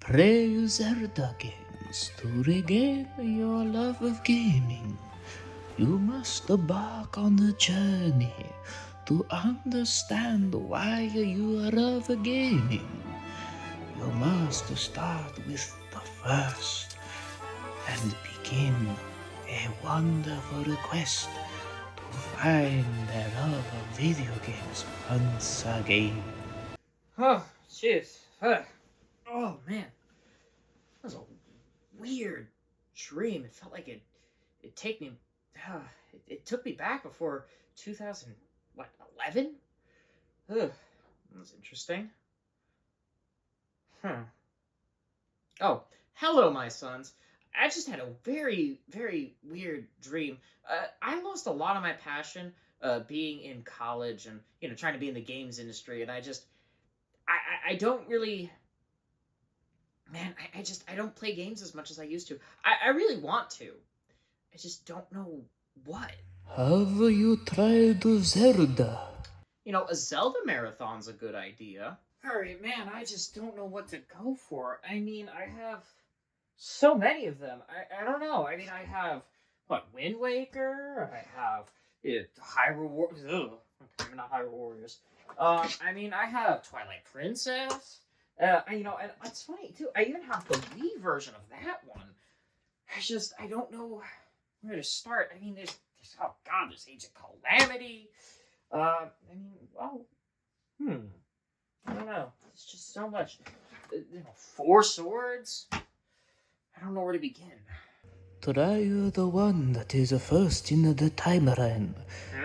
Play Zelda games to regain your love of gaming. You must embark on the journey to understand why you love gaming. You must start with the first and begin a wonderful quest to find the love of video games once again. Oh, jeez. Oh, man. That was a weird dream. It felt like it take me... it took me back before 2011? Ugh, that was interesting. Oh, hello, my sons. I just had a very, very weird dream. I lost a lot of my passion being in college and, trying to be in the games industry, and I don't really... Man, I don't play games as much as I used to. I really want to. I just don't know what. Have you tried Zelda? A Zelda marathon's a good idea. Alright, man, I just don't know what to go for. I mean, I have so many of them. I don't know. I mean, I have, Wind Waker? I have Hyrule Warriors. Ugh, maybe not Hyrule Warriors. I mean, I have Twilight Princess. And it's funny, too. I even have the Wii version of that one. I don't know where to start. I mean, there's Age of Calamity. I don't know. It's just so much. Four Swords. I don't know where to begin. Try the one that is first in the timeline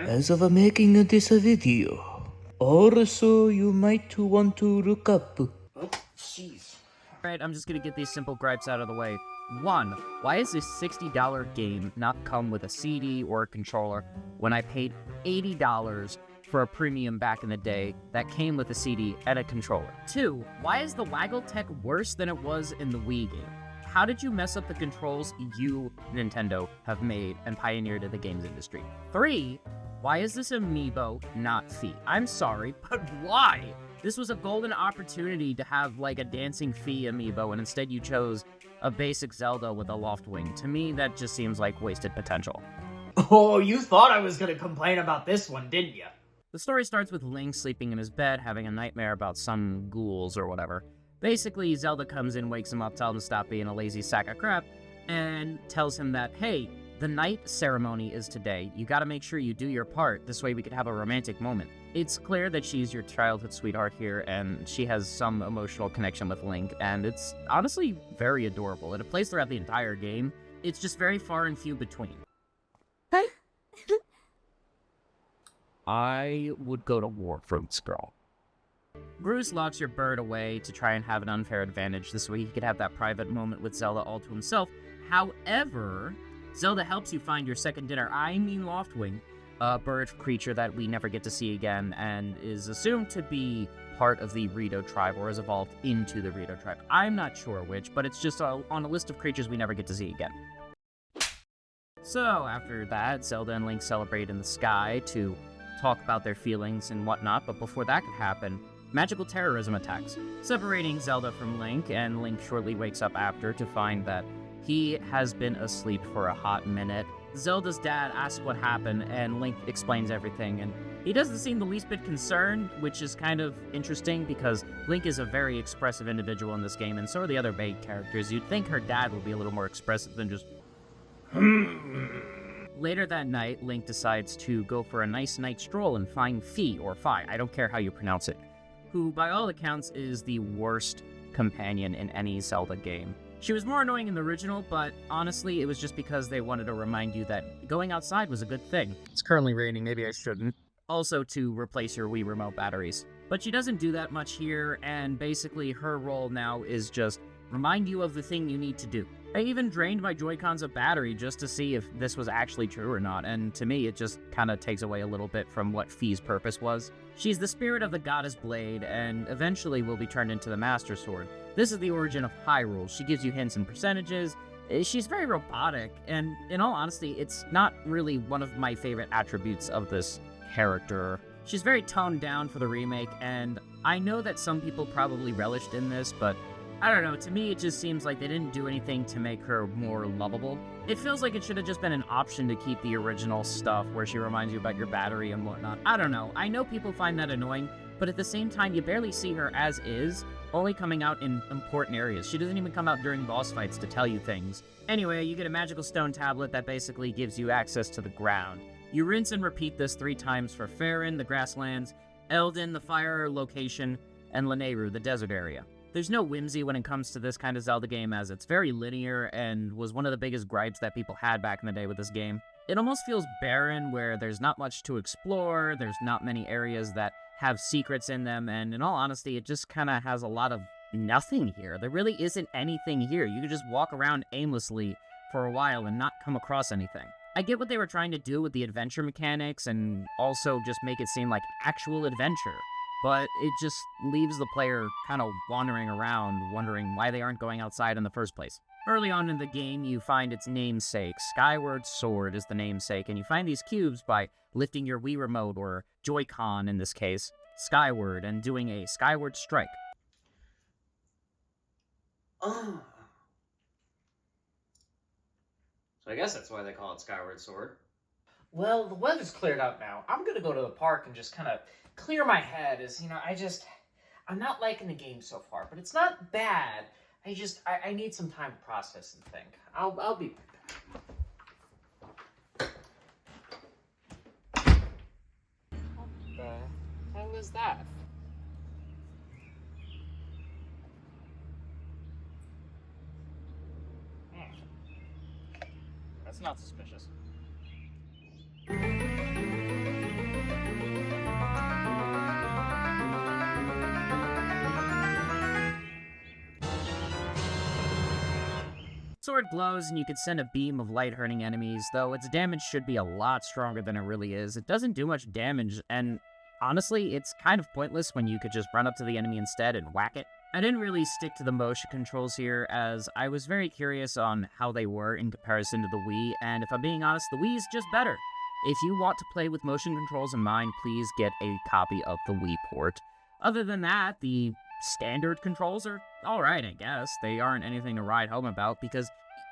as of making this video. Also, you might want to look up. Oh, jeez. Alright, I'm just gonna get these simple gripes out of the way. 1. Why is this $60 game not come with a CD or a controller when I paid $80 for a premium back in the day that came with a CD and a controller? 2. Why is the Waggle tech worse than it was in the Wii game? How did you mess up the controls you, Nintendo, have made and pioneered in the games industry? 3. Why is this amiibo not Fee? I'm sorry, but why? This was a golden opportunity to have, a dancing Fee amiibo, and instead you chose a basic Zelda with a loft wing. To me, that just seems like wasted potential. Oh, you thought I was gonna complain about this one, didn't you? The story starts with Link sleeping in his bed, having a nightmare about some ghouls or whatever. Basically, Zelda comes in, wakes him up, tells him to stop being a lazy sack of crap, and tells him that, hey, the night ceremony is today. You gotta make sure you do your part. This way we could have a romantic moment. It's clear that she's your childhood sweetheart here, and she has some emotional connection with Link, and it's honestly very adorable. And it plays throughout the entire game. It's just very far and few between. Hey. I would go to war for this girl. Bruce locks your bird away to try and have an unfair advantage. This way he could have that private moment with Zelda all to himself. However, Zelda helps you find your second dinner, Loftwing, a bird creature that we never get to see again and is assumed to be part of the Rito tribe or has evolved into the Rito tribe. I'm not sure which, but it's just on a list of creatures we never get to see again. So after that, Zelda and Link celebrate in the sky to talk about their feelings and whatnot, but before that could happen, magical terrorism attacks, separating Zelda from Link, and Link shortly wakes up after to find that he has been asleep for a hot minute. Zelda's dad asks what happened, and Link explains everything, and he doesn't seem the least bit concerned, which is kind of interesting because Link is a very expressive individual in this game, and so are the other main characters. You'd think her dad would be a little more expressive than just... Later that night, Link decides to go for a nice night stroll and find Fi, or Fi, I don't care how you pronounce it, who, by all accounts, is the worst companion in any Zelda game. She was more annoying in the original, but honestly, it was just because they wanted to remind you that going outside was a good thing. It's currently raining, maybe I shouldn't. Also to replace your Wii Remote batteries. But she doesn't do that much here, and basically her role now is just remind you of the thing you need to do. I even drained my Joy-Cons of battery just to see if this was actually true or not, and to me it just kinda takes away a little bit from what Fi's purpose was. She's the spirit of the Goddess Blade, and eventually will be turned into the Master Sword. This is the origin of Hyrule. She gives you hints and percentages. She's very robotic, and in all honesty, it's not really one of my favorite attributes of this character. She's very toned down for the remake, and I know that some people probably relished in this, but I don't know, to me it just seems like they didn't do anything to make her more lovable. It feels like it should have just been an option to keep the original stuff where she reminds you about your battery and whatnot. I don't know, I know people find that annoying, but at the same time you barely see her as is, only coming out in important areas. She doesn't even come out during boss fights to tell you things. Anyway, you get a magical stone tablet that basically gives you access to the ground. You rinse and repeat this 3 times for Farron, the grasslands, Eldin, the fire location, and Lanayru, the desert area. There's no whimsy when it comes to this kind of Zelda game, as it's very linear and was one of the biggest gripes that people had back in the day with this game. It almost feels barren, where there's not much to explore, there's not many areas that have secrets in them, and in all honesty, it just kind of has a lot of nothing here. There really isn't anything here. You could just walk around aimlessly for a while and not come across anything. I get what they were trying to do with the adventure mechanics and also just make it seem like actual adventure, but it just leaves the player kind of wandering around, wondering why they aren't going outside in the first place. Early on in the game, you find its namesake. Skyward Sword is the namesake, and you find these cubes by lifting your Wii Remote, or Joy-Con in this case, skyward, and doing a skyward strike. Oh. So I guess that's why they call it Skyward Sword. Well, the weather's cleared up now. I'm gonna go to the park and just kind of clear my head, as, I'm not liking the game so far, but it's not bad. I need some time to process and think. I'll be back. What the hell is that? That's not suspicious. Sword glows, and you can send a beam of light hurting enemies, though its damage should be a lot stronger than it really is. It doesn't do much damage, and honestly, it's kind of pointless when you could just run up to the enemy instead and whack it. I didn't really stick to the motion controls here, as I was very curious on how they were in comparison to the Wii, and if I'm being honest, the Wii is just better. If you want to play with motion controls in mind, please get a copy of the Wii port. Other than that, the standard controls are alright, I guess. They aren't anything to write home about, because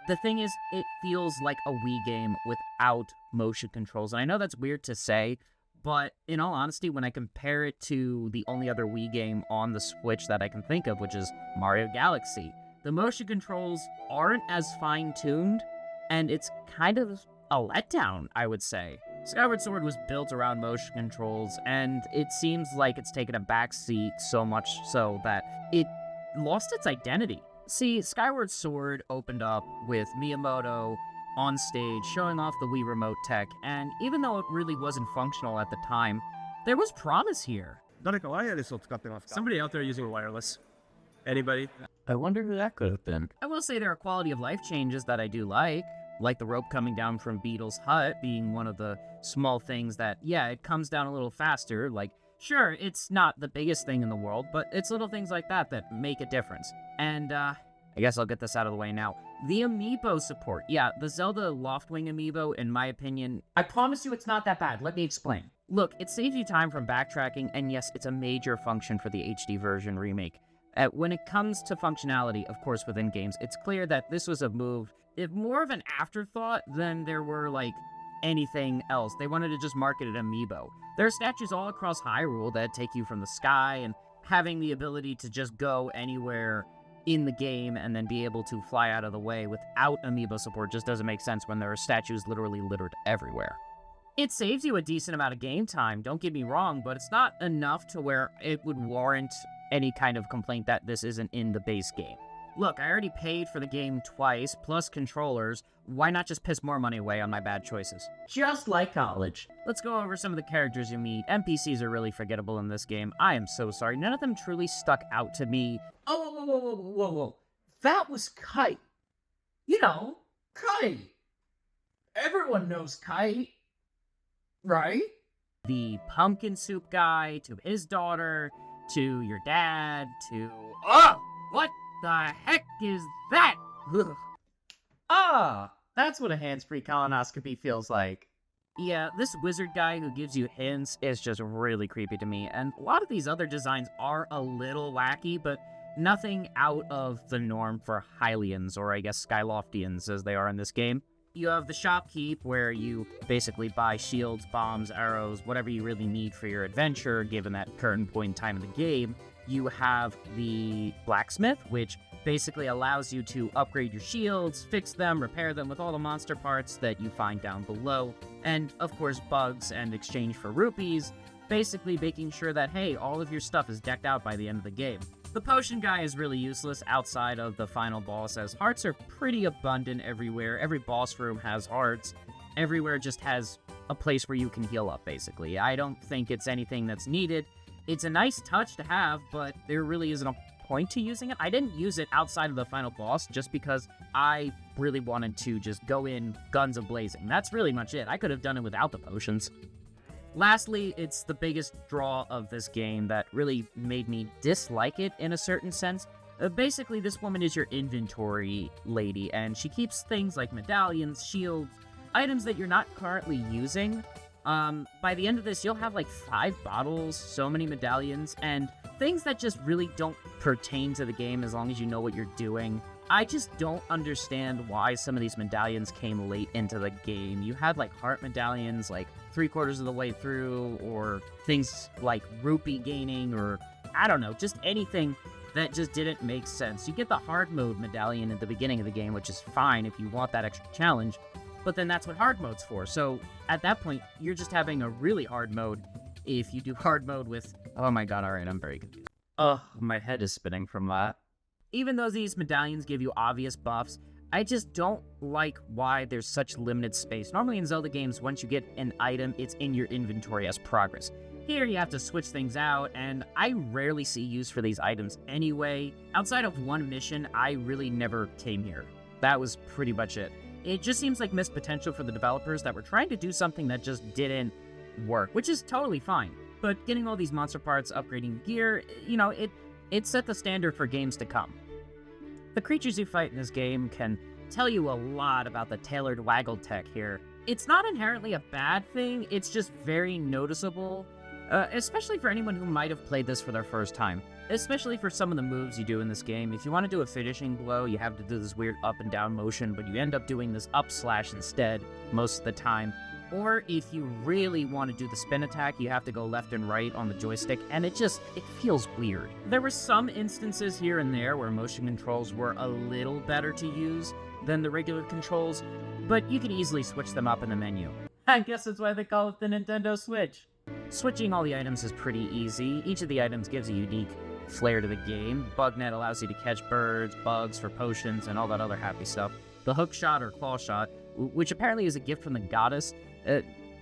the thing is, it feels like a Wii game without motion controls. And I know that's weird to say, but in all honesty, when I compare it to the only other Wii game on the Switch that I can think of, which is Mario Galaxy, the motion controls aren't as fine-tuned, and it's kind of a letdown, I would say. Skyward Sword was built around motion controls, and it seems like it's taken a backseat so much so that it lost its identity. See, Skyward Sword opened up with Miyamoto on stage showing off the Wii Remote tech, and even though it really wasn't functional at the time, there was promise here. Somebody out there using wireless. Anybody? I wonder who that could have been. I will say there are quality of life changes that I do like the rope coming down from Beetle's hut being one of the small things that, yeah, it comes down a little faster. Like, sure, it's not the biggest thing in the world, but it's little things like that that make a difference. And, I guess I'll get this out of the way now. The amiibo support. Yeah, the Zelda Loftwing amiibo, in my opinion, I promise you it's not that bad. Let me explain. Look, it saves you time from backtracking, and yes, it's a major function for the HD version remake. When it comes to functionality, of course, within games, it's clear that this was a move, if more of an afterthought than there were, like, anything else. They wanted to just market it amiibo. There are statues all across Hyrule that take you from the sky, and having the ability to just go anywhere in the game and then be able to fly out of the way without amiibo support just doesn't make sense when there are statues literally littered everywhere. It saves you a decent amount of game time, don't get me wrong, but it's not enough to where it would warrant any kind of complaint that this isn't in the base game. Look, I already paid for the game twice, plus controllers. Why not just piss more money away on my bad choices? Just like college. Let's go over some of the characters you meet. NPCs are really forgettable in this game. I am so sorry. None of them truly stuck out to me. Oh, whoa. That was Kite. You know, Kite. Everyone knows Kite, right? The pumpkin soup guy, to his daughter, to your dad, to... Oh! What the heck is that? Ugh. Ah! That's what a hands-free colonoscopy feels like. Yeah, this wizard guy who gives you hints is just really creepy to me, and a lot of these other designs are a little wacky, but Nothing out of the norm for Hylians, or I guess Skyloftians as they are in this game. You have the shopkeep, where you basically buy shields, bombs, arrows, whatever you really need for your adventure, given that current point in time in the game. You have the blacksmith, which basically allows you to upgrade your shields, fix them, repair them with all the monster parts that you find down below, and of course bugs and exchange for rupees, basically making sure that, hey, all of your stuff is decked out by the end of the game. The potion guy is really useless outside of the final boss, as hearts are pretty abundant everywhere. Every boss room has hearts. Everywhere just has a place where you can heal up, basically. I don't think it's anything that's needed. It's a nice touch to have, but there really isn't a point to using it. I didn't use it outside of the final boss just because I really wanted to just go in guns a-blazing. That's really much it. I could have done it without the potions. Lastly, it's the biggest draw of this game that really made me dislike it in a certain sense. Basically, this woman is your inventory lady, and she keeps things like medallions, shields, items that you're not currently using. By the end of this, you'll have like 5 bottles, so many medallions, and things that just really don't pertain to the game as long as you know what you're doing. I just don't understand why some of these medallions came late into the game. You had like heart medallions like 3/4 of the way through, or things like rupee gaining, or I don't know, just anything that just didn't make sense. You get the hard mode medallion at the beginning of the game, which is fine if you want that extra challenge, but then that's what hard mode's for. So at that point, you're just having a really hard mode if you do hard mode with... Oh my god, alright, I'm very confused. Ugh, my head is spinning from that. Even though these medallions give you obvious buffs, I just don't like why there's such limited space. Normally in Zelda games, once you get an item, it's in your inventory as progress. Here, you have to switch things out, and I rarely see use for these items anyway. Outside of one mission, I really never came here. That was pretty much it. It just seems like missed potential for the developers that were trying to do something that just didn't work, which is totally fine. But getting all these monster parts, upgrading gear, you know, it set the standard for games to come. The creatures you fight in this game can tell you a lot about the tailored Waggle tech here. It's not inherently a bad thing, it's just very noticeable, especially for anyone who might have played this for their first time. Especially for some of the moves you do in this game. If you want to do a finishing blow, you have to do this weird up and down motion, but you end up doing this up slash instead most of the time. Or if you really want to do the spin attack, you have to go left and right on the joystick, and it feels weird. There were some instances here and there where motion controls were a little better to use than the regular controls, but you can easily switch them up in the menu. I guess that's why they call it the Nintendo Switch. Switching all the items is pretty easy. Each of the items gives a unique flair to the game. Bug net allows you to catch birds, bugs for potions, and all that other happy stuff. The hook shot or claw shot, which apparently is a gift from the goddess,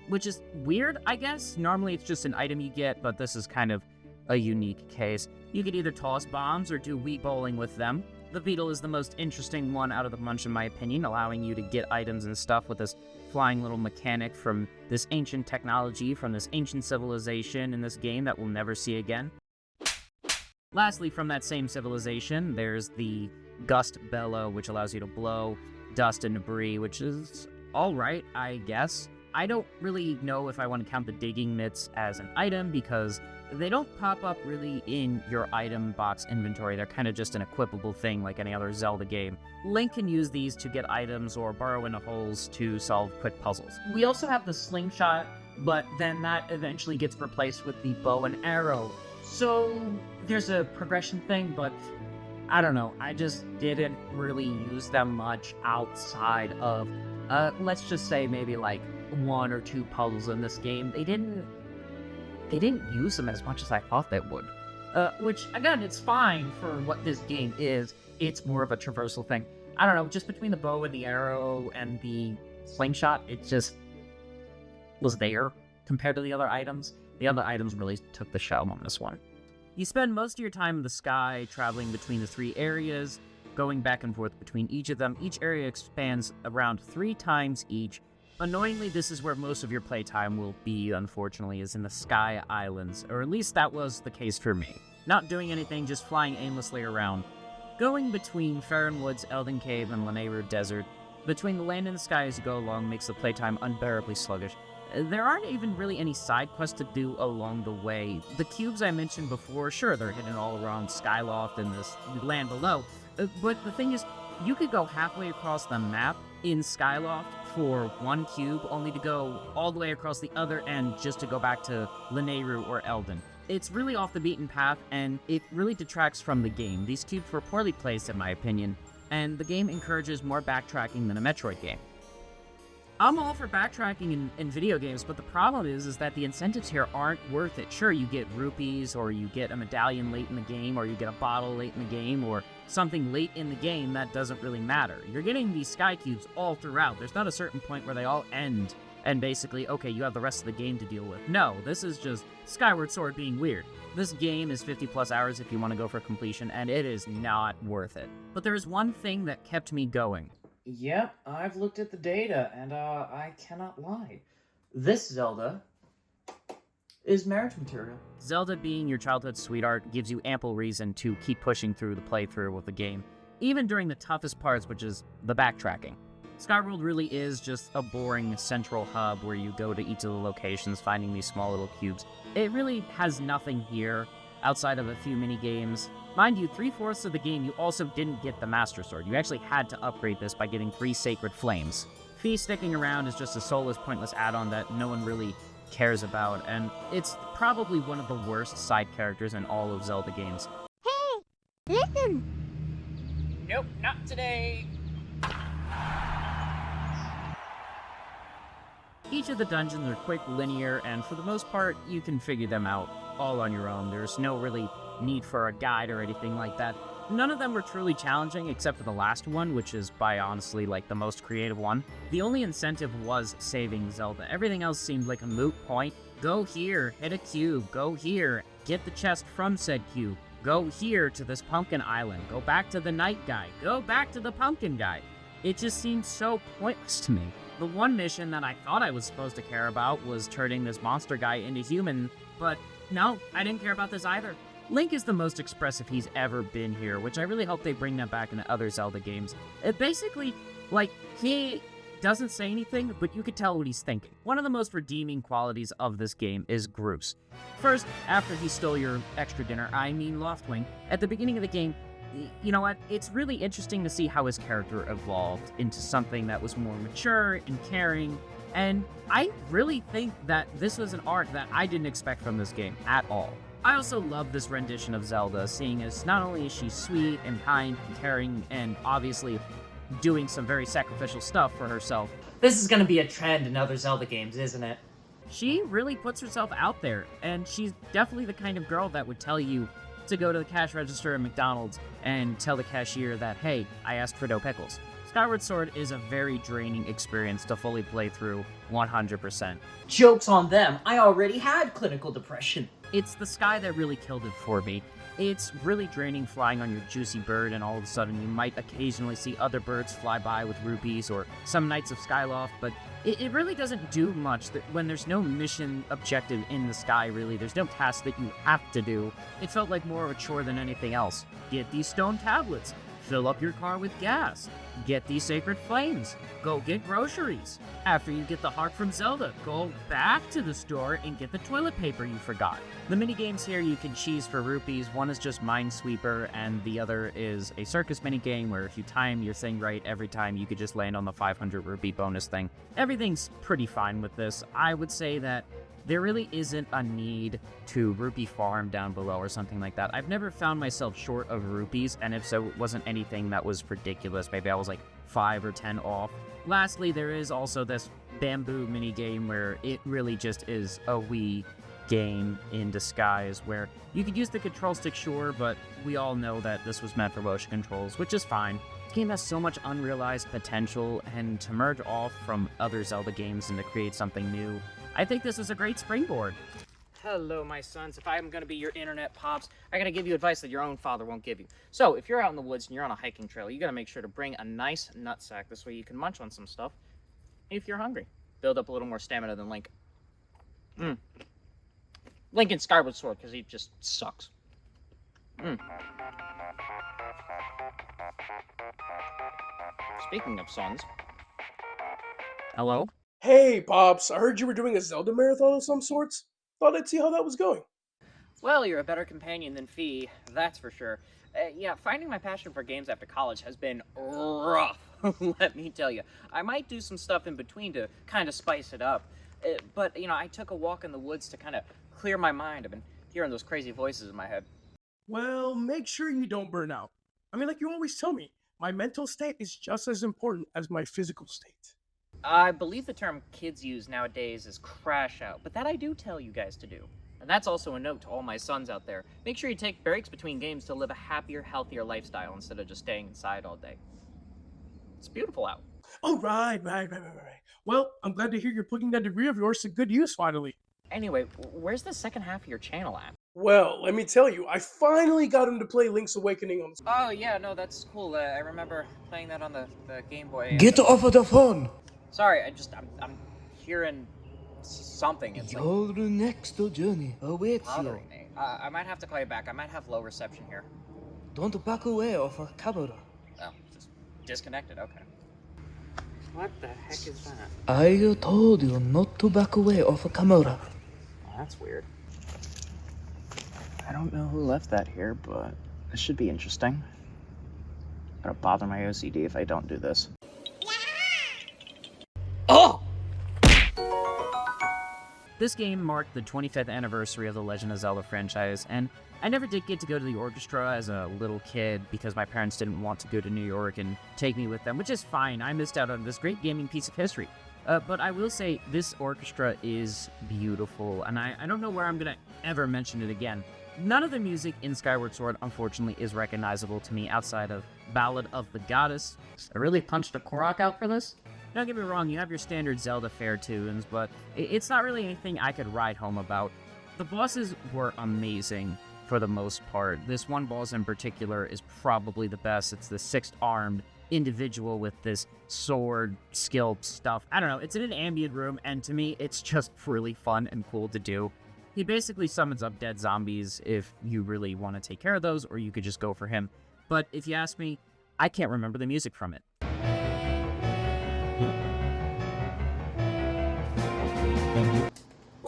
which is weird, I guess. Normally it's just an item you get, but this is kind of a unique case. You could either toss bombs or do Wii bowling with them. The beetle is the most interesting one out of the bunch in my opinion, allowing you to get items and stuff with this flying little mechanic from this ancient technology, from this ancient civilization in this game that we'll never see again. Lastly, from that same civilization, there's the Gust Bellow, which allows you to blow dust and debris, which is alright, I guess. I don't really know if I want to count the digging mitts as an item, because they don't pop up really in your item box inventory. They're kind of just an equipable thing like any other Zelda game. Link can use these to get items or burrow into holes to solve quick puzzles. We also have the slingshot, but then that eventually gets replaced with the bow and arrow. So there's a progression thing, but I don't know. I just didn't really use them much outside of, let's just say maybe like 1 or 2 puzzles in this game. They didn't use them as much as I thought they would. Which, again, it's fine for what this game is. It's more of a traversal thing. I don't know, just between the bow and the arrow and the slingshot, it just was there compared to the other items. The other items really took the show on this one. You spend most of your time in the sky, traveling between the 3 areas, going back and forth between each of them. Each area expands around 3 times each. Annoyingly, this is where most of your playtime will be, unfortunately, is in the Sky Islands, or at least that was the case for me. Not doing anything, just flying aimlessly around. Going between Farron Woods, Elden Cave, and Lanayru Desert, between the land and the sky as you go along makes the playtime unbearably sluggish. There aren't even really any side quests to do along the way. The cubes I mentioned before, sure, they're hidden all around Skyloft and this land below, but the thing is, you could go halfway across the map in Skyloft for one cube, only to go all the way across the other end just to go back to Lanayru or Eldon. It's really off the beaten path, and it really detracts from the game. These cubes were poorly placed, in my opinion, and the game encourages more backtracking than a Metroid game. I'm all for backtracking in video games, but the problem is that the incentives here aren't worth it. Sure, you get rupees, or you get a medallion late in the game, or you get a bottle late in the game, or something late in the game. That doesn't really matter. You're getting these sky cubes all throughout. There's not a certain point where they all end, and basically, okay, you have the rest of the game to deal with. No, this is just Skyward Sword being weird. This game is 50 plus hours if you want to go for completion, and it is not worth it. But there is one thing that kept me going. Yep, I've looked at the data, and I cannot lie. This Zelda is marriage material. Zelda being your childhood sweetheart gives you ample reason to keep pushing through the playthrough of the game, even during the toughest parts, which is the backtracking. Skyward really is just a boring central hub where you go to each of the locations finding these small little cubes. It really has nothing here outside of a few mini games. Mind you, 3/4 of the game you also didn't get the Master Sword. You actually had to upgrade this by getting 3 Sacred Flames. Fee sticking around is just a soulless, pointless add-on that no one really cares about, and it's probably one of the worst side characters in all of Zelda games. Hey, listen! Nope, not today. Each of the dungeons are quick, linear, and for the most part, you can figure them out all on your own. There's no really need for a guide or anything like that. None of them were truly challenging except for the last one, which is by honestly like the most creative one. The only incentive was saving Zelda. Everything else seemed like a moot point. Go here, hit a cube, go here, get the chest from said cube, go here to this pumpkin island, go back to the night guy, go back to the pumpkin guy. It just seemed so pointless to me. The one mission that I thought I was supposed to care about was turning this monster guy into human, but no, I didn't care about this either. Link is the most expressive he's ever been here, which I really hope they bring that back into other Zelda games. Basically, like, he doesn't say anything, but you could tell what he's thinking. One of the most redeeming qualities of this game is Groose. First, after he stole your extra dinner, I mean Loftwing, at the beginning of the game, you know what, it's really interesting to see how his character evolved into something that was more mature and caring, and I really think that this was an arc that I didn't expect from this game at all. I also love this rendition of Zelda, seeing as not only is she sweet and kind and caring and obviously doing some very sacrificial stuff for herself. This is gonna be a trend in other Zelda games, isn't it? She really puts herself out there, and she's definitely the kind of girl that would tell you to go to the cash register at McDonald's and tell the cashier that, hey, I asked for no pickles. Skyward Sword is a very draining experience to fully play through 100%. Joke's on them, I already had clinical depression. It's the sky that really killed it for me. It's really draining flying on your juicy bird, and all of a sudden you might occasionally see other birds fly by with rupees or some Knights of Skyloft, but it really doesn't do much when there's no mission objective in the sky, really. There's no task that you have to do. It felt like more of a chore than anything else. Get these stone tablets. Fill up your car with gas. Get these sacred flames. Go get groceries. After you get the heart from Zelda, go back to the store and get the toilet paper you forgot. The minigames here you can cheese for rupees. One is just Minesweeper, and the other is a circus minigame where if you time your thing right every time, you could just land on the 500 rupee bonus thing. Everything's pretty fine with this. I would say that there really isn't a need to rupee farm down below or something like that. I've never found myself short of rupees, and if so, it wasn't anything that was ridiculous. Maybe I was like 5 or 10 off. Lastly, there is also this bamboo minigame where it really just is a Wii game in disguise, where you could use the control stick, sure, but we all know that this was meant for motion controls, which is fine. This game has so much unrealized potential, and to merge off from other Zelda games and to create something new, I think this is a great springboard. Hello, my sons. If I'm gonna be your internet pops, I gotta give you advice that your own father won't give you. So, if you're out in the woods and you're on a hiking trail, you gotta make sure to bring a nice nutsack. This way you can munch on some stuff if you're hungry. Build up a little more stamina than Link. Link in Skyward Sword, because he just sucks. Speaking of sons. Hello? Hey, Pops, I heard you were doing a Zelda marathon of some sorts. Thought I'd see how that was going. Well, you're a better companion than Fee, that's for sure. Yeah, finding my passion for games after college has been rough, let me tell you. I might do some stuff in between to kind of spice it up. But, I took a walk in the woods to kind of clear my mind. I've been hearing those crazy voices in my head. Well, make sure you don't burn out. I mean, like you always tell me, my mental state is just as important as my physical state. I believe the term kids use nowadays is crash out, but that I do tell you guys to do. And that's also a note to all my sons out there. Make sure you take breaks between games to live a happier, healthier lifestyle instead of just staying inside all day. It's beautiful out. Oh, right. Well, I'm glad to hear you're putting that degree of yours to good use finally. Anyway, where's the second half of your channel at? Well, let me tell you, I finally got him to play Link's Awakening on the... Oh, yeah, no, that's cool. I remember playing that on the Game Boy. Get off of the phone! Sorry, I'm hearing something. It's like Your next journey awaits you. bothering me. I might have to call you back. I might have low reception here. Don't back away off our camera. Oh, just disconnected. Okay. What the heck is that? I told you not to back away off a camera. Oh, that's weird. I don't know who left that here, but this should be interesting. Gonna bother my OCD if I don't do this. Oh! This game marked the 25th anniversary of the Legend of Zelda franchise, and I never did get to go to the orchestra as a little kid because my parents didn't want to go to New York and take me with them, which is fine. I missed out on this great gaming piece of history. But I will say this orchestra is beautiful, and I don't know where I'm going to ever mention it again. None of the music in Skyward Sword, unfortunately, is recognizable to me outside of Ballad of the Goddess. I really punched a Korok out for this? Don't get me wrong, you have your standard Zelda fare tunes, but it's not really anything I could ride home about. The bosses were amazing for the most part. This one boss in particular is probably the best. It's the six-armed individual with this sword skill stuff. I don't know, it's in an ambient room, and to me, it's just really fun and cool to do. He basically summons up dead zombies if you really want to take care of those, or you could just go for him. But if you ask me, I can't remember the music from it.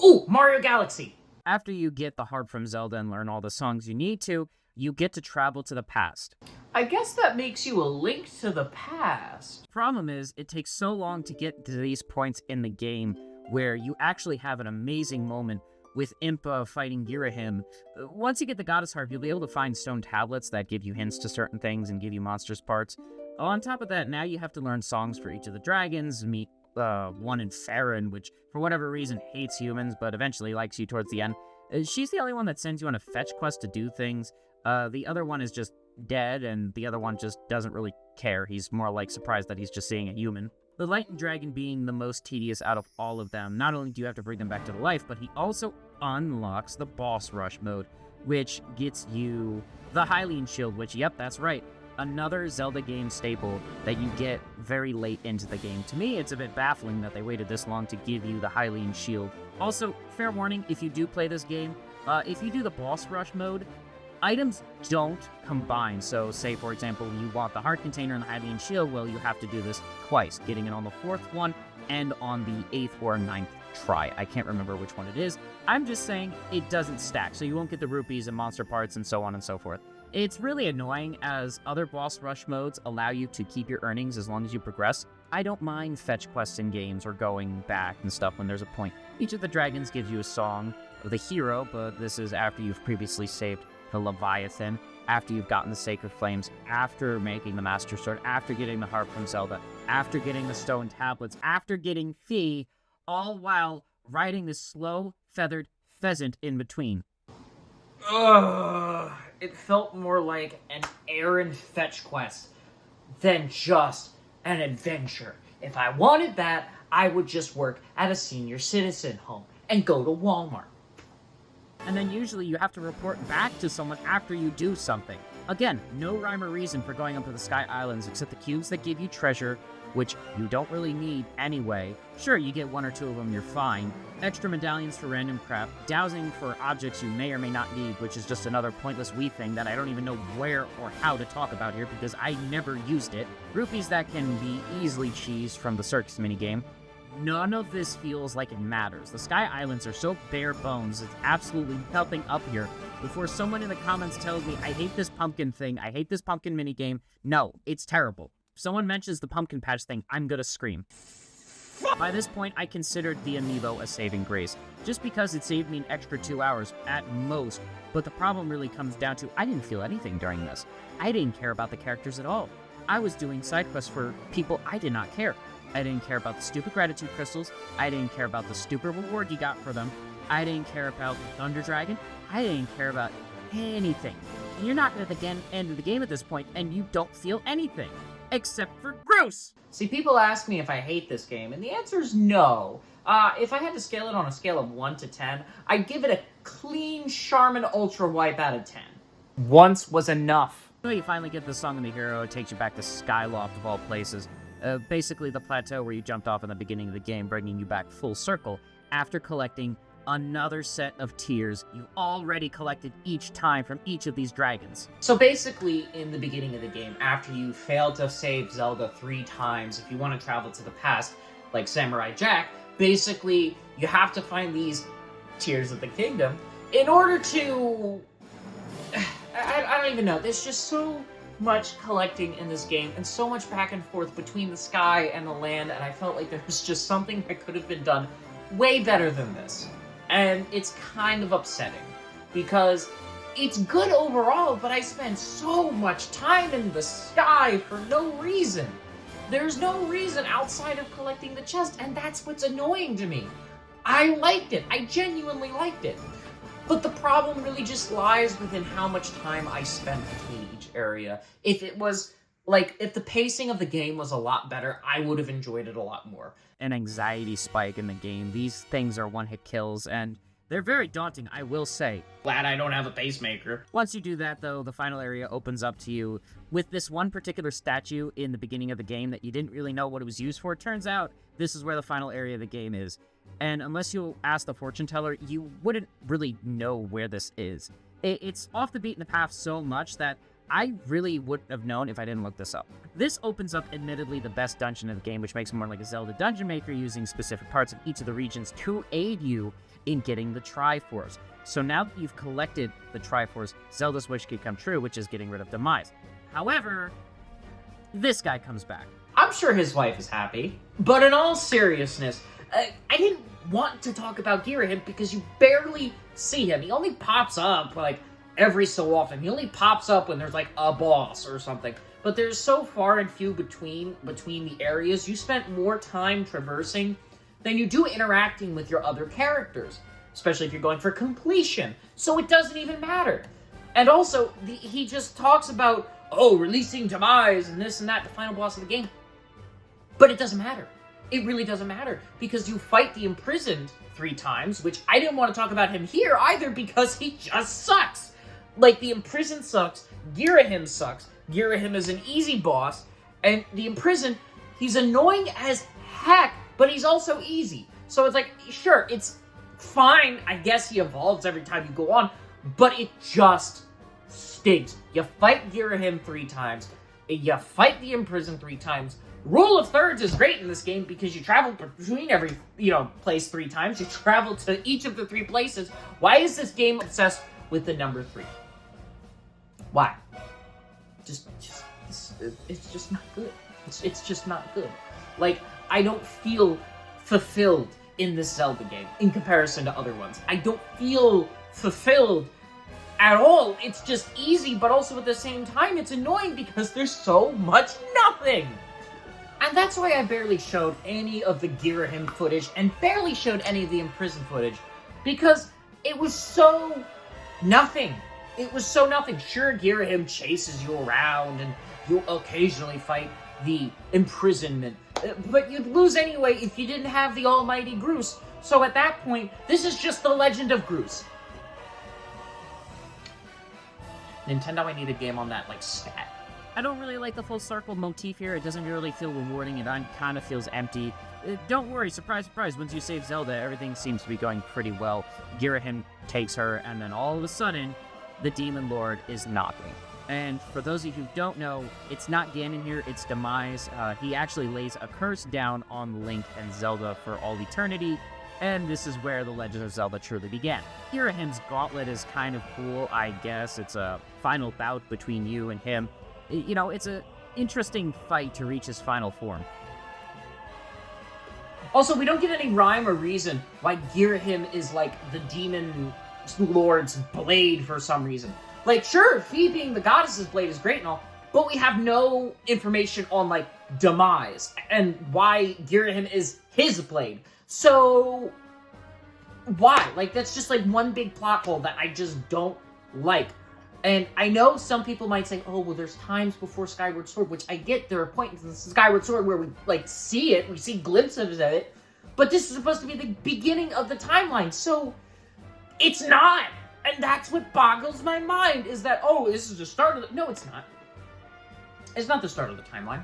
Ooh, Mario Galaxy! After you get the harp from Zelda and learn all the songs you need to, you get to travel to the past. I guess that makes you a link to the past. Problem is, it takes so long to get to these points in the game where you actually have an amazing moment with Impa fighting Girahim. Once you get the Goddess Harp, you'll be able to find stone tablets that give you hints to certain things and give you monsters parts. On top of that, now you have to learn songs for each of the dragons, meet one in Farron, which for whatever reason hates humans, but eventually likes you towards the end. She's the only one that sends you on a fetch quest to do things. The other one is just dead, and the other one just doesn't really care. He's more like surprised that he's just seeing a human. The Lightning Dragon being the most tedious out of all of them. Not only do you have to bring them back to life, but he also unlocks the Boss Rush mode, which gets you the Hylian Shield, which, yep, that's right, another Zelda game staple that you get very late into the game. To me, it's a bit baffling that they waited this long to give you the Hylian Shield. Also, fair warning, if you do play this game, if you do the Boss Rush mode, items don't combine. So, say, for example, you want the heart container and the Hylian Shield, well, you have to do this twice, getting it on the 4th one and on the 8th or 9th try. I can't remember which one it is. I'm just saying it doesn't stack, so you won't get the rupees and monster parts and so on and so forth. It's really annoying as other boss rush modes allow you to keep your earnings as long as you progress. I don't mind fetch quests in games or going back and stuff when there's a point. Each of the dragons gives you a song of the hero, but this is after you've previously saved the Leviathan, after you've gotten the Sacred Flames, after making the Master Sword, after getting the harp from Zelda, after getting the stone tablets, after getting Fee, all while riding this slow, feathered pheasant in between. Ugh, it felt more like an errand fetch quest than just an adventure. If I wanted that, I would just work at a senior citizen home and go to Walmart. And then usually you have to report back to someone after you do something. Again, no rhyme or reason for going up to the Sky Islands except the cubes that give you treasure, which you don't really need anyway. Sure, you get 1 or 2 of them, you're fine. Extra medallions for random crap, dowsing for objects you may or may not need, which is just another pointless Wii thing that I don't even know where or how to talk about here because I never used it. Rupees that can be easily cheesed from the circus minigame. none of this feels like it matters. The Sky Islands are so bare bones, it's absolutely nothing up here. Before someone in the comments tells me, I hate this pumpkin thing, I hate this pumpkin minigame, no, it's terrible. If someone mentions the pumpkin patch thing, I'm gonna scream. By this point, I considered the amiibo a saving grace, just because it saved me an extra 2 hours at most, but the problem really comes down to I didn't feel anything during this. I didn't care about the characters at all. I was doing side quests for people I did not care. I didn't care about the stupid gratitude crystals, I didn't care about the stupid reward you got for them, I didn't care about the Thunder Dragon, I didn't care about anything. And you're not at the end of the game at this point, and you don't feel anything. Except for Groose! See, people ask me if I hate this game, and the answer is no. If I had to scale it on a scale of 1 to 10, I'd give it a clean Charmin Ultra Wipe out of 10. Once was enough. So you finally get the Song of the Hero. It takes you back to Skyloft of all places. Basically the plateau where you jumped off in the beginning of the game, bringing you back full circle after collecting another set of tears you've already collected each time from each of these dragons. So basically, in the beginning of the game, after you fail to save Zelda 3 times, if you want to travel to the past, like Samurai Jack, basically, you have to find these Tears of the Kingdom in order to... I don't even know. There's just so much collecting in this game, and so much back and forth between the sky and the land, and I felt like there was just something that could have been done way better than this. And it's kind of upsetting, because it's good overall, but I spent so much time in the sky for no reason. There's no reason outside of collecting the chest, and that's what's annoying to me. I liked it. I genuinely liked it. But the problem really just lies within how much time I spent between each area. If it was, like, if the pacing of the game was a lot better, I would have enjoyed it a lot more. An anxiety spike in the game. These things are one-hit kills, and they're very daunting, I will say. Glad I don't have a pacemaker. Once you do that, though, the final area opens up to you with this one particular statue in the beginning of the game that you didn't really know what it was used for. It turns out this is where the final area of the game is. And unless you ask the fortune teller, you wouldn't really know where this is. It's off the beaten path so much that I really wouldn't have known if I didn't look this up. This opens up, admittedly, the best dungeon in the game, which makes it more like a Zelda Dungeon Maker, using specific parts of each of the regions to aid you in getting the Triforce. So now that you've collected the Triforce, Zelda's wish could come true, which is getting rid of Demise. However, this guy comes back. I'm sure his wife is happy. But in all seriousness, I didn't want to talk about Girahim because you barely see him. He only pops up, like, every so often. He only pops up when there's, like, a boss or something. But there's so far and few between the areas. You spent more time traversing than you do interacting with your other characters. Especially if you're going for completion. So it doesn't even matter. And also, he just talks about, oh, releasing Demise and this and that, the final boss of the game. But it doesn't matter. It really doesn't matter. Because you fight the Imprisoned 3 times, which I didn't want to talk about him here either because he just sucks. Like, the Imprisoned sucks, Girahim sucks. Girahim is an easy boss, and the Imprisoned, he's annoying as heck, but he's also easy. So it's like, sure, it's fine. I guess he evolves every time you go on, but it just stinks. You fight Girahim 3 times, you fight the Imprisoned 3 times. Rule of thirds is great in this game because you travel between every, place 3 times. You travel to each of the 3 places. Why is this game obsessed with the number 3? Why? It's just not good. It's just not good. Like, I don't feel fulfilled in this Zelda game in comparison to other ones. I don't feel fulfilled at all. It's just easy, but also at the same time, it's annoying because there's so much nothing. And that's why I barely showed any of the Girahim footage and barely showed any of the Imprisoned footage, because it was so nothing. It was so nothing. Sure, Girahim chases you around and you'll occasionally fight the Imprisonment, but you'd lose anyway if you didn't have the almighty Groose. So at that point, this is just the Legend of Groose. Nintendo, I need a game on that, like, stat. I don't really like the full circle motif here. It doesn't really feel rewarding. It kind of feels empty. Don't worry, surprise, surprise. Once you save Zelda, everything seems to be going pretty well. Girahim takes her, and then all of a sudden, the Demon Lord is knocking. And for those of you who don't know, it's not Ganon here, it's Demise. He actually lays a curse down on Link and Zelda for all eternity, and this is where the Legend of Zelda truly began. Girahim's gauntlet is kind of cool, I guess. It's a final bout between you and him. You know, it's an interesting fight to reach his final form. Also, we don't get any rhyme or reason why Girahim is like the demon lord's blade for some reason. Like, sure, Fi being the goddess's blade is great and all, but we have no information on, like, Demise and why Girahim is his blade. So, why? Like, that's just, like, one big plot hole that I just don't like. And I know some people might say, oh, well, there's times before Skyward Sword, which I get. There are points in Skyward Sword where we, like, see it, we see glimpses of it, but this is supposed to be the beginning of the timeline, so it's not! And that's what boggles my mind, is that, oh, this is the start of the... No, it's not. It's not the start of the timeline.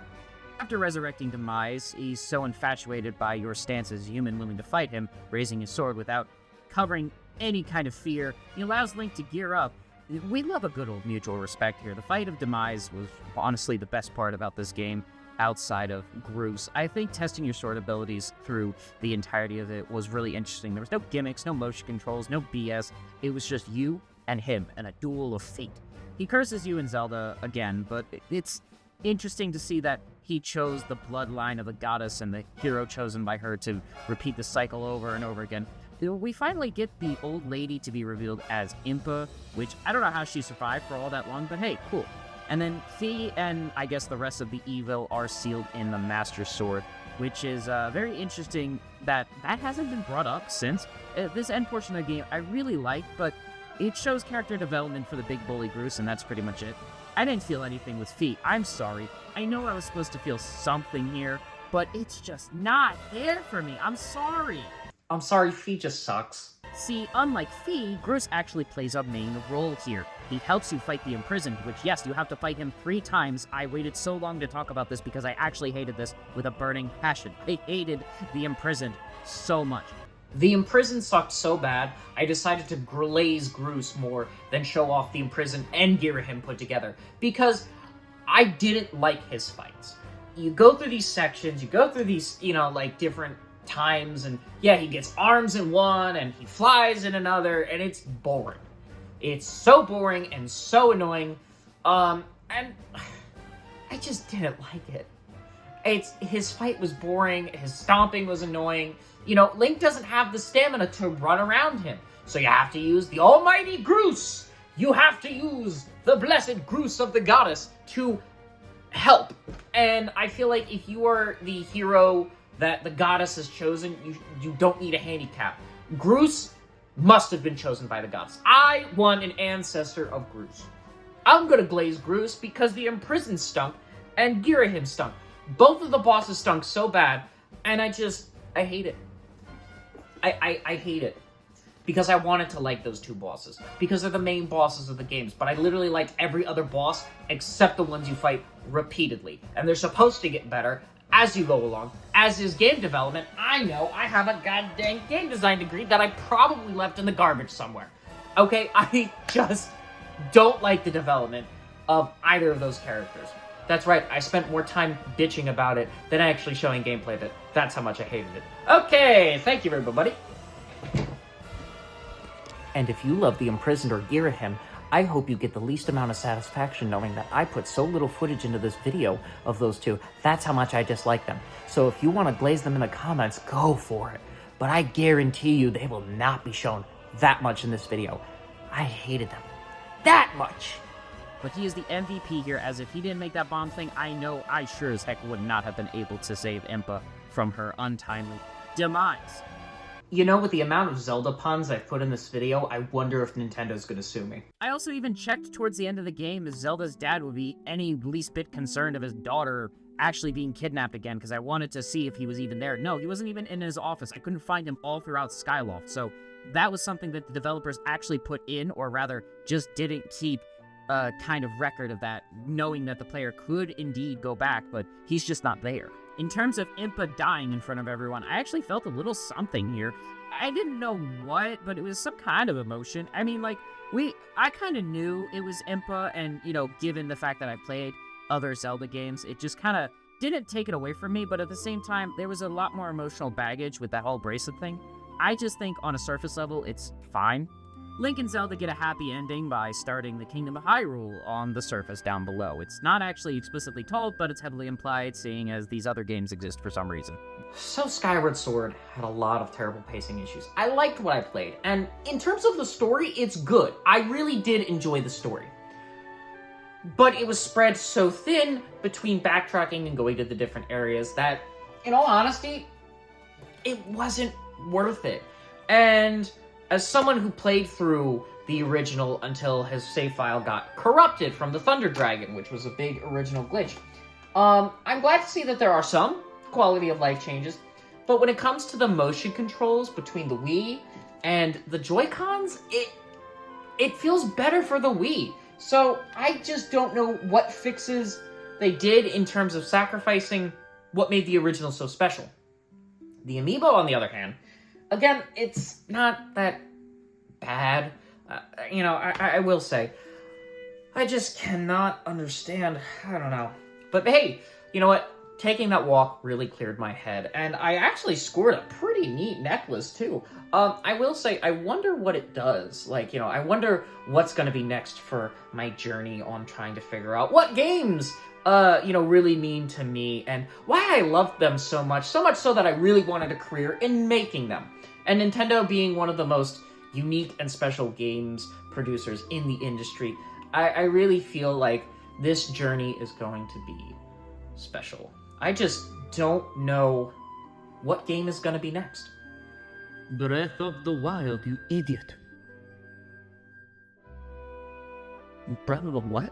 After resurrecting Demise, he's so infatuated by your stance as a human willing to fight him, raising his sword without covering any kind of fear. He allows Link to gear up. We love a good old mutual respect here. The fight of Demise was honestly the best part about this game, outside of Groose. I think testing your sword abilities through the entirety of it was really interesting. There was no gimmicks, no motion controls, no BS. It was just you and him, and a duel of fate. He curses you in Zelda again, but it's interesting to see that he chose the bloodline of the goddess and the hero chosen by her to repeat the cycle over and over again. We finally get the old lady to be revealed as Impa, which I don't know how she survived for all that long, but hey, cool. And then Fi and I guess the rest of the evil are sealed in the Master Sword, which is very interesting that hasn't been brought up since. This end portion of the game I really like, but it shows character development for the big bully Groose, and that's pretty much it. I didn't feel anything with Fi. I'm sorry. I know I was supposed to feel something here, but it's just not there for me. I'm sorry. I'm sorry, Fi just sucks. See, unlike Fi, Groose actually plays a main role here. He helps you fight the Imprisoned, which, yes, you have to fight him 3 times. I waited so long to talk about this because I actually hated this with a burning passion. I hated the Imprisoned so much. The Imprisoned sucked so bad, I decided to glaze Groose more than show off the Imprisoned and Girahim put together, because I didn't like his fights. You go through these sections, you go through these, you know, like, different times, and yeah, he gets arms in one, and he flies in another, and it's boring. It's so boring and so annoying, and I just didn't like it. His fight was boring, his stomping was annoying. You know, Link doesn't have the stamina to run around him, so you have to use the almighty Groose! You have to use the blessed Groose of the goddess to help. And I feel like if you are the hero that the goddess has chosen, you don't need a handicap. Groose must have been chosen by the goddess. I want an ancestor of Groose. I'm gonna glaze Groose because the Imprisoned stunk and Girahim stunk. Both of the bosses stunk so bad, and I hate it. I hate it. Because I wanted to like those 2 bosses. Because they're the main bosses of the games. But I literally liked every other boss except the ones you fight repeatedly. And they're supposed to get better as you go along. As is game development, I know I have a goddamn game design degree that I probably left in the garbage somewhere. Okay, I just don't like the development of either of those characters. That's right, I spent more time bitching about it than actually showing gameplay of it. That's how much I hated it. Okay, thank you everybody. And if you love the Imprisoned or Girahim, I hope you get the least amount of satisfaction knowing that I put so little footage into this video of those 2. That's how much I dislike them. So if you want to glaze them in the comments, go for it. But I guarantee you they will not be shown that much in this video. I hated them. That much! But he is the MVP here, as if he didn't make that bomb thing, I know I sure as heck would not have been able to save Impa from her untimely demise. You know, with the amount of Zelda puns I've put in this video, I wonder if Nintendo's gonna sue me. I also even checked towards the end of the game if Zelda's dad would be any least bit concerned of his daughter actually being kidnapped again, because I wanted to see if he was even there. No, he wasn't even in his office. I couldn't find him all throughout Skyloft, so that was something that the developers actually put in, or rather, just didn't keep a kind of record of that, knowing that the player could indeed go back, but he's just not there. In terms of Impa dying in front of everyone, I actually felt a little something here. I didn't know what, but it was some kind of emotion. I mean, like, I kind of knew it was Impa, and, you know, given the fact that I played other Zelda games, it just kind of didn't take it away from me, but at the same time, there was a lot more emotional baggage with that whole bracelet thing. I just think on a surface level, it's fine. Link and Zelda get a happy ending by starting the Kingdom of Hyrule on the surface down below. It's not actually explicitly told, but it's heavily implied, seeing as these other games exist for some reason. So Skyward Sword had a lot of terrible pacing issues. I liked what I played, and in terms of the story, it's good. I really did enjoy the story. But it was spread so thin between backtracking and going to the different areas that, in all honesty, it wasn't worth it. And as someone who played through the original until his save file got corrupted from the Thunder Dragon, which was a big original glitch, I'm glad to see that there are some quality of life changes, but when it comes to the motion controls between the Wii and the Joy-Cons, it feels better for the Wii. So I just don't know what fixes they did in terms of sacrificing what made the original so special. The Amiibo, on the other hand, again, it's not that bad. You know, I will say, I just cannot understand. I don't know. But hey, you know what? Taking that walk really cleared my head, and I actually scored a pretty neat necklace, too. I will say, I wonder what it does. Like, you know, I wonder what's going to be next for my journey on trying to figure out what games, you know, really mean to me, and why I loved them so much so that I really wanted a career in making them. And Nintendo being one of the most unique and special games producers in the industry, I really feel like this journey is going to be special. I just don't know what game is going to be next. Breath of the Wild, you idiot. Breath of the what?